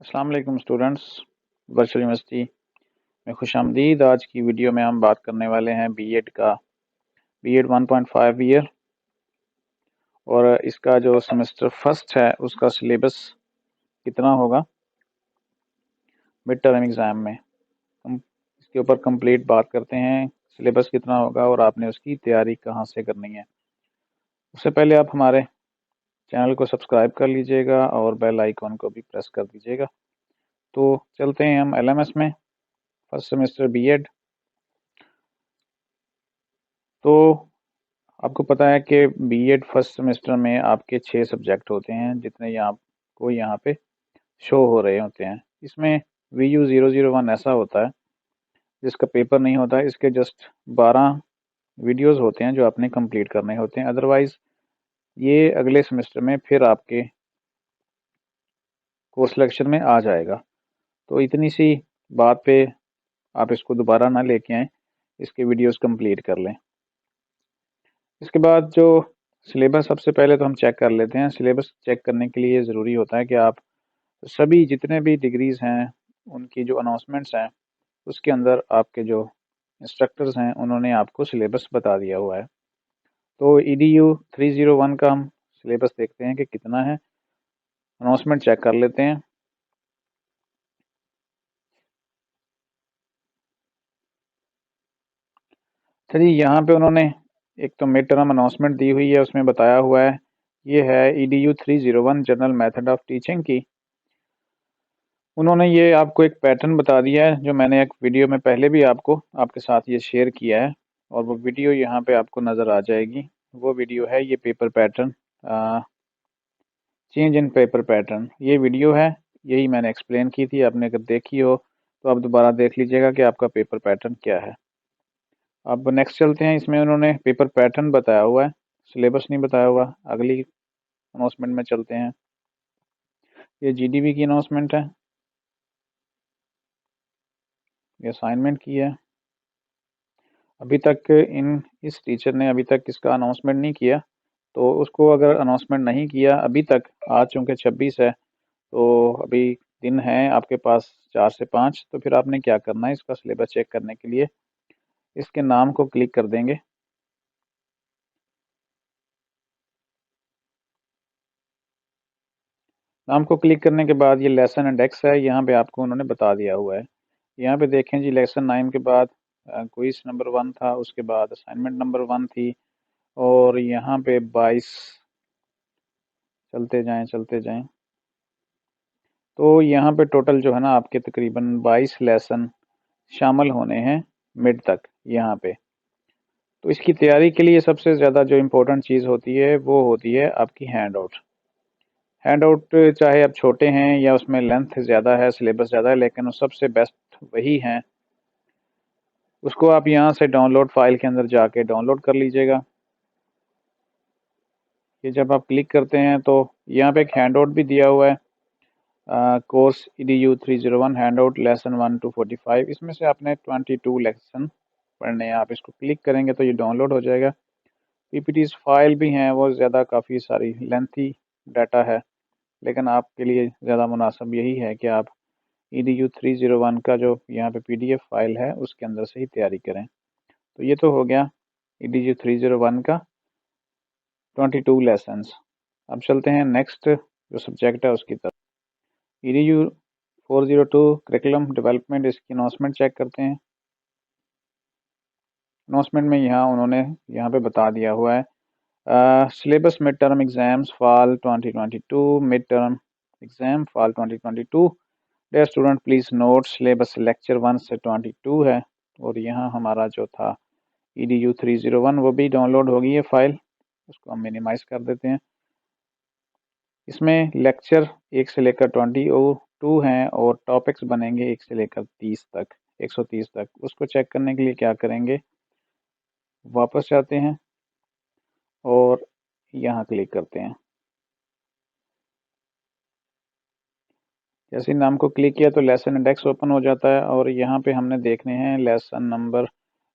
अस्सलाम वालेकुम students. Virtual university में खुशामदीद। आज की वीडियो में हम बात करने वाले हैं बीएड का, बीएड 1.5 ईयर और इसका जो सेमेस्टर फर्स्ट है उसका सिलेबस कितना होगा मिड टर्म एग्ज़ाम में। हम इसके ऊपर कंप्लीट बात करते हैं, सिलेबस कितना होगा और आपने उसकी तैयारी कहाँ से करनी है। उससे पहले आप हमारे चैनल को सब्सक्राइब कर लीजिएगा और बेल आइकॉन को भी प्रेस कर दीजिएगा। तो चलते हैं हम एलएमएस में, फर्स्ट सेमेस्टर बीएड। तो आपको पता है कि बीएड फर्स्ट सेमेस्टर में आपके 6 सब्जेक्ट होते हैं, जितने यहाँ पे शो हो रहे होते हैं। इसमें VU001 ऐसा होता है जिसका पेपर नहीं होता है। इसके जस्ट 12 वीडियोस होते हैं जो आपने कंप्लीट करने होते हैं। अदरवाइज ये अगले सेमेस्टर में फिर आपके कोर्स सिलेक्शन में आ जाएगा। तो इतनी सी बात पे आप इसको दोबारा ना लेके आएँ, इसके वीडियोस कंप्लीट कर लें। इसके बाद जो सिलेबस, सबसे पहले तो हम चेक कर लेते हैं। सिलेबस चेक करने के लिए ज़रूरी होता है कि आप सभी जितने भी डिग्रीज़ हैं उनकी जो अनाउंसमेंट्स हैं उसके अंदर आपके जो इंस्ट्रक्टर्स हैं उन्होंने आपको सिलेबस बता दिया हुआ है। तो EDU 301 का हम सिलेबस देखते हैं कि कितना है, अनाउंसमेंट चेक कर लेते हैं। चलिए, यहाँ पे उन्होंने एक तो मिड टर्म अनाउंसमेंट दी हुई है, उसमें बताया हुआ है ये है EDU 301 general method of teaching की। उन्होंने ये आपको एक पैटर्न बता दिया है जो मैंने एक वीडियो में पहले भी आपके साथ ये शेयर किया है, और वो वीडियो यहाँ पे आपको नज़र आ जाएगी। वो वीडियो है ये paper pattern, change in paper pattern, ये वीडियो है। यही मैंने एक्सप्लेन की थी, आपने अगर देखी हो तो आप दोबारा देख लीजिएगा कि आपका पेपर पैटर्न क्या है। अब नेक्स्ट चलते हैं। इसमें उन्होंने पेपर पैटर्न बताया हुआ है, सिलेबस नहीं बताया हुआ। अगली अनाउंसमेंट में चलते हैं। ये GDB की अनाउंसमेंट है, ये असाइनमेंट की है। अभी तक इस टीचर ने अभी तक इसका अनाउंसमेंट नहीं किया, तो उसको अगर अनाउंसमेंट नहीं किया अभी तक, आज चूँकि 26 है तो अभी दिन है आपके पास 4 से 5, तो फिर आपने क्या करना है, इसका सिलेबस चेक करने के लिए इसके नाम को क्लिक कर देंगे। नाम को क्लिक करने के बाद ये लेसन इंडेक्स है, यहाँ पे आपको उन्होंने बता दिया हुआ है। यहाँ पे देखें जी, लेसन 9 के बाद क्विज नंबर 1 था, उसके बाद असाइनमेंट नंबर 1 थी, और यहाँ पे 22 चलते जाएं तो यहाँ पे टोटल जो है ना आपके तकरीबन 22 लेसन शामिल होने हैं मिड तक यहाँ पे। तो इसकी तैयारी के लिए सबसे ज़्यादा जो इम्पोर्टेंट चीज़ होती है वो होती है आपकी हैंड आउट। हैंड आउट चाहे आप छोटे हैं या उसमें लेंथ ज़्यादा है, सिलेबस ज़्यादा है, लेकिन वो सबसे बेस्ट वही हैं। उसको आप यहाँ से डाउनलोड फाइल के अंदर जाके डाउनलोड कर लीजिएगा। ये जब आप क्लिक करते हैं तो यहाँ पे एक हैंड आउट भी दिया हुआ है, course EDU 301 hand out lesson 1 to 45। इसमें से आपने 22 लेसन पढ़ने हैं। आप इसको क्लिक करेंगे तो ये डाउनलोड हो जाएगा। PPTs फाइल भी हैं, वो ज़्यादा काफ़ी सारी लेंथी डाटा है, लेकिन आपके लिए ज़्यादा मुनासिब यही है कि आप EDU 301 का जो यहाँ पे PDF फाइल है उसके अंदर से ही तैयारी करें। तो ये तो हो गया EDU 301 का 22 लेसन्स। अब चलते हैं नेक्स्ट जो सब्जेक्ट है उसकी तरफ। EDU 402 करिकुलम डेवलपमेंट, इसकी अनाउंसमेंट चेक करते हैं। अनाउंसमेंट में यहाँ उन्होंने यहाँ पे बता दिया हुआ है, syllabus mid term exams fall 2022, mid term exam fall 2022। Dear student please note syllabus lecture 1 से 22 है। और यहाँ हमारा जो था EDU 301 वो भी डाउनलोड हो गई है फाइल, उसको हम मिनिमाइज कर देते हैं। इसमें लेक्चर 1 से लेकर 22 हैं और टॉपिक्स बनेंगे 1 से लेकर 30 तक, 130 तक। उसको चेक करने के लिए क्या करेंगे, वापस जाते हैं और यहाँ क्लिक करते हैं। जैसे नाम को क्लिक किया तो लेसन इंडेक्स ओपन हो जाता है, और यहाँ पे हमने देखने हैं लेसन नंबर,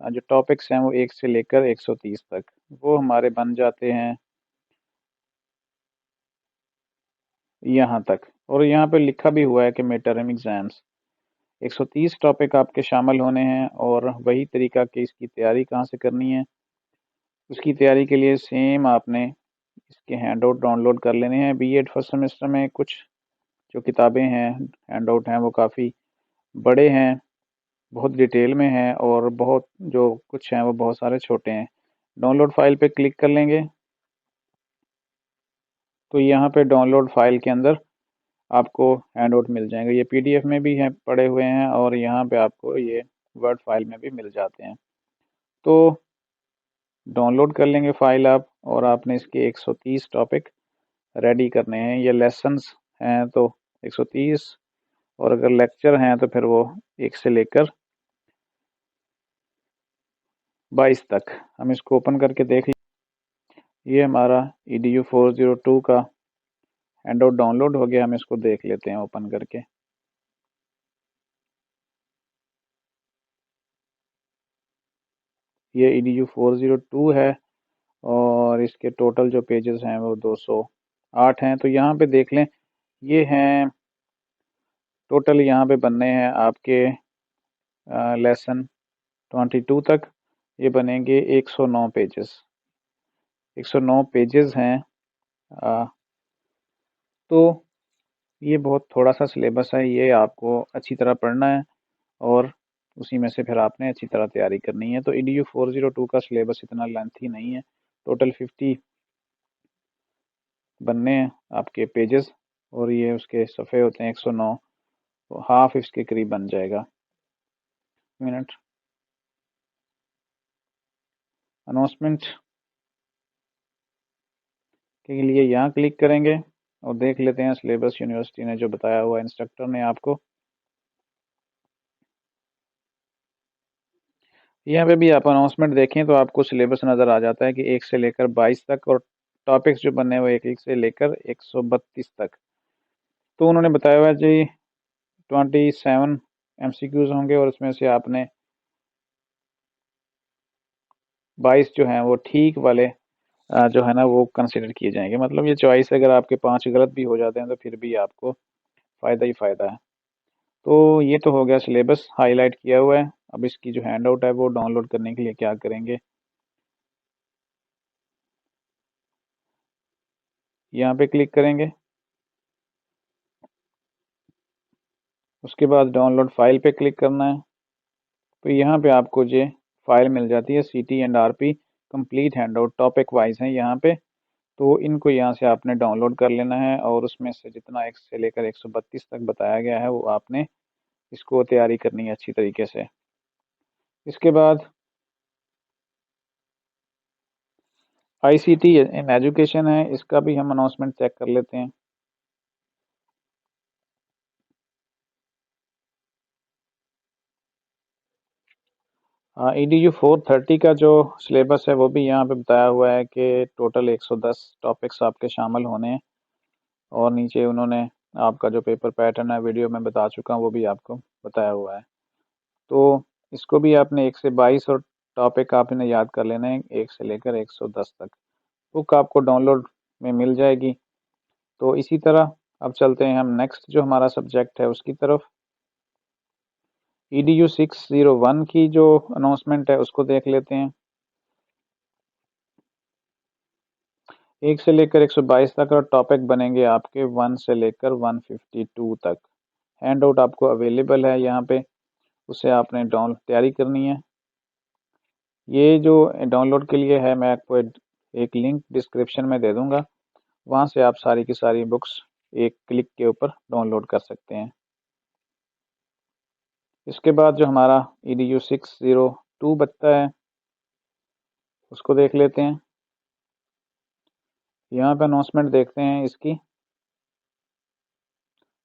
जो टॉपिक्स हैं वो 1 से लेकर 130 तक, वो हमारे बन जाते हैं यहाँ तक। और यहाँ पे लिखा भी हुआ है कि मिड टर्म एग्ज़ाम्स 130 टॉपिक आपके शामिल होने हैं। और वही तरीका कि इसकी तैयारी कहाँ से करनी है। उसकी तैयारी के लिए सेम आपने इसके हैंडआउट डाउनलोड कर लेने हैं। बीएड फर्स्ट सेमेस्टर में कुछ जो किताबें हैं, हैंडआउट हैं, वो काफ़ी बड़े हैं, बहुत डिटेल में हैं, और बहुत जो कुछ हैं वो बहुत सारे छोटे हैं। डाउनलोड फाइल पे क्लिक कर लेंगे तो यहाँ पे डाउनलोड फाइल के अंदर आपको हैंडआउट मिल जाएंगे। ये पीडीएफ में भी हैं, पड़े हुए हैं, और यहाँ पे आपको ये वर्ड फाइल में भी मिल जाते हैं। तो डाउनलोड कर लेंगे फाइल आप, और आपने इसके 130 टॉपिक रेडी करने हैं। ये लेसन्स हैं तो 130, और अगर लेक्चर हैं तो फिर वो 1 से लेकर 22 तक। हम इसको ओपन करके देख लें। ये हमारा EDU 402 का हैंडआउट डाउनलोड हो गया। हम इसको देख लेते हैं ओपन करके। ये EDU 402 है, और इसके टोटल जो पेजेस हैं वो 208 हैं। तो यहाँ पे देख लें, ये हैं टोटल, यहाँ पे बनने हैं आपके लेसन 22 तक। ये बनेंगे 109 पेजेस। 109 पेजेस हैं। तो ये बहुत थोड़ा सा सिलेबस है, ये आपको अच्छी तरह पढ़ना है, और उसी में से फिर आपने अच्छी तरह तैयारी करनी है। तो EDU 402 का सिलेबस इतना लेंथी नहीं है। टोटल 50 बनने हैं आपके पेजेस, और ये उसके सफ़े होते हैं 109, तो हाफ इसके करीब बन जाएगा। मिनट अनाउंसमेंट के लिए यहाँ क्लिक करेंगे और देख लेते हैं सिलेबस यूनिवर्सिटी ने जो बताया हुआ इंस्ट्रक्टर ने आपको। यहाँ पे भी आप अनाउंसमेंट देखें तो आपको सिलेबस नज़र आ जाता है कि 1 से लेकर 22 तक, और टॉपिक्स जो बने हुए 1 से लेकर 132 तक। तो उन्होंने बताया हुआ है जी 27 MCQs होंगे, और उसमें से आपने 22 जो हैं वो ठीक वाले जो है ना वो कंसिडर किए जाएंगे। मतलब ये चॉइस अगर आपके 5 गलत भी हो जाते हैं तो फिर भी आपको फ़ायदा ही फ़ायदा है। तो ये तो हो गया सिलेबस हाईलाइट किया हुआ है। अब इसकी जो हैंड आउट है वो डाउनलोड करने के लिए क्या करेंगे, यहाँ पे क्लिक करेंगे। उसके बाद डाउनलोड फाइल पे क्लिक करना है। तो यहाँ पे आपको ये फाइल मिल जाती है CT and RP complete hand out, topic wise है यहाँ पे। तो इनको यहाँ से आपने डाउनलोड कर लेना है, और उसमें से जितना 1 से लेकर 132 तक बताया गया है वो आपने इसको तैयारी करनी है अच्छी तरीके से। इसके बाद ICT इन एजुकेशन है, इसका भी हम अनाउंसमेंट चेक कर लेते हैं। EDU 430 का जो सिलेबस है वो भी यहाँ पे बताया हुआ है कि टोटल 110 टॉपिक्स आपके शामिल होने हैं, और नीचे उन्होंने आपका जो पेपर पैटर्न है वीडियो में बता चुका हूँ वो भी आपको बताया हुआ है। तो इसको भी आपने 1 से 22 और टॉपिक आपने याद कर लेना है 1 से लेकर 110 तक। बुक आपको डाउनलोड में मिल जाएगी। तो इसी तरह अब चलते हैं हम नेक्स्ट जो हमारा सब्जेक्ट है उसकी तरफ। EDU 601 की जो अनाउंसमेंट है उसको देख लेते हैं। 1 से लेकर 122 तक, और टॉपिक बनेंगे आपके 1 से लेकर 152 तक। हैंड आउट आपको अवेलेबल है यहाँ पे, उसे आपने तैयारी करनी है। ये जो डाउनलोड के लिए है मैं आपको एक लिंक डिस्क्रिप्शन में दे दूँगा, वहाँ से आप सारी की सारी बुक्स एक क्लिक के ऊपर डाउनलोड कर सकते हैं। इसके बाद जो हमारा EDU 602 बचता है उसको देख लेते हैं। यहाँ पे अनाउंसमेंट देखते हैं इसकी।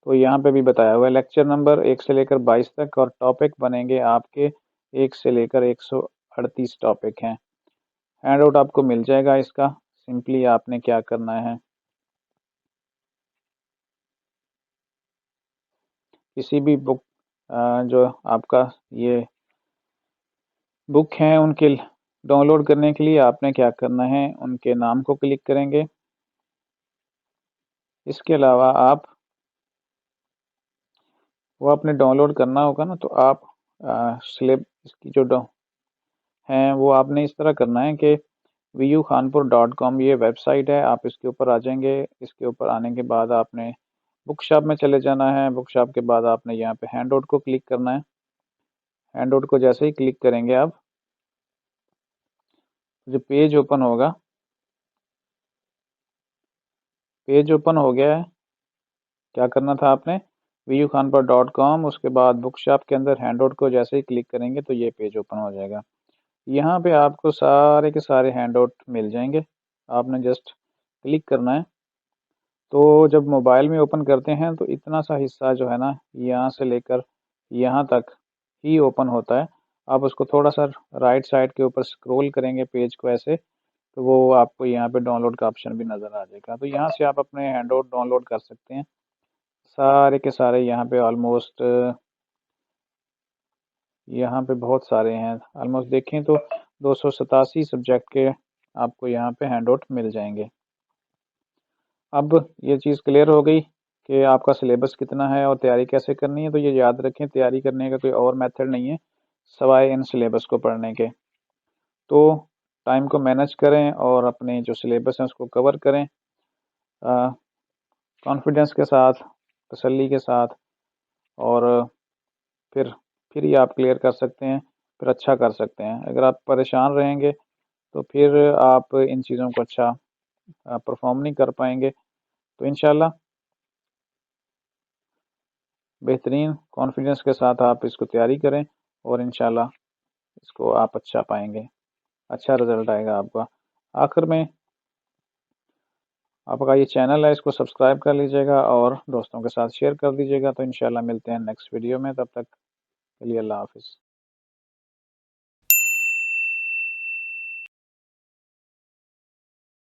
तो यहाँ पे भी बताया हुआ है लेक्चर नंबर 1 से लेकर 22 तक, और टॉपिक बनेंगे आपके 1 से लेकर 138 टॉपिक हैं। हैंड आउट आपको मिल जाएगा इसका। सिंपली आपने क्या करना है, किसी भी बुक जो आपका ये बुक हैं उनके डाउनलोड करने के लिए आपने क्या करना है, उनके नाम को क्लिक करेंगे। इसके अलावा आप वो आपने डाउनलोड करना होगा ना, तो आप स्लिप इसकी जो हैं वो आपने इस तरह करना है कि vukhanpur.com ये वेबसाइट है, आप इसके ऊपर आ जाएंगे। इसके ऊपर आने के बाद आपने बुक शॉप में चले जाना है। बुक शॉप के बाद आपने यहाँ पे हैंड आउट को क्लिक करना है। हैंड आउट को जैसे ही क्लिक करेंगे आप, जो पेज ओपन होगा, पेज ओपन हो गया है। क्या करना था आपने, vukhanpur.com, उसके बाद बुक शॉप के अंदर हैंड आउट को जैसे ही क्लिक करेंगे तो ये पेज ओपन हो जाएगा। यहाँ पे आपको सारे के सारे हैंड आउट मिल जाएंगे। आपने जस्ट क्लिक करना है। तो जब मोबाइल में ओपन करते हैं तो इतना सा हिस्सा जो है ना, यहाँ से लेकर यहाँ तक ही ओपन होता है। आप उसको थोड़ा सा राइट साइड के ऊपर स्क्रॉल करेंगे पेज को ऐसे, तो वो आपको यहाँ पे डाउनलोड का ऑप्शन भी नज़र आ जाएगा। तो यहाँ से आप अपने हैंड आउट डाउनलोड कर सकते हैं सारे के सारे। यहाँ पे ऑलमोस्ट, यहाँ पे बहुत सारे हैं। ऑलमोस्ट देखें तो 287 सब्जेक्ट के आपको यहाँ पे हैंड आउट मिल जाएंगे। अब ये चीज़ क्लियर हो गई कि आपका सिलेबस कितना है और तैयारी कैसे करनी है। तो ये याद रखें, तैयारी करने का कोई और मेथड नहीं है सवाए इन सिलेबस को पढ़ने के। तो टाइम को मैनेज करें और अपने जो सिलेबस हैं उसको कवर करें कॉन्फिडेंस के साथ, तसल्ली के साथ, और फिर फिर ही आप क्लियर कर सकते हैं, फिर अच्छा कर सकते हैं। अगर आप परेशान रहेंगे तो फिर आप इन चीज़ों को अच्छा परफॉर्म नहीं कर पाएंगे। तो इंशाल्लाह बेहतरीन कॉन्फिडेंस के साथ आप इसको तैयारी करें और इंशाल्लाह इसको आप अच्छा पाएंगे, अच्छा रिजल्ट आएगा आपका। आखिर में आपका ये चैनल है, इसको सब्सक्राइब कर लीजिएगा और दोस्तों के साथ शेयर कर दीजिएगा। तो इंशाल्लाह मिलते हैं नेक्स्ट वीडियो में, तब तक के लिए अल्लाह हाफिज़।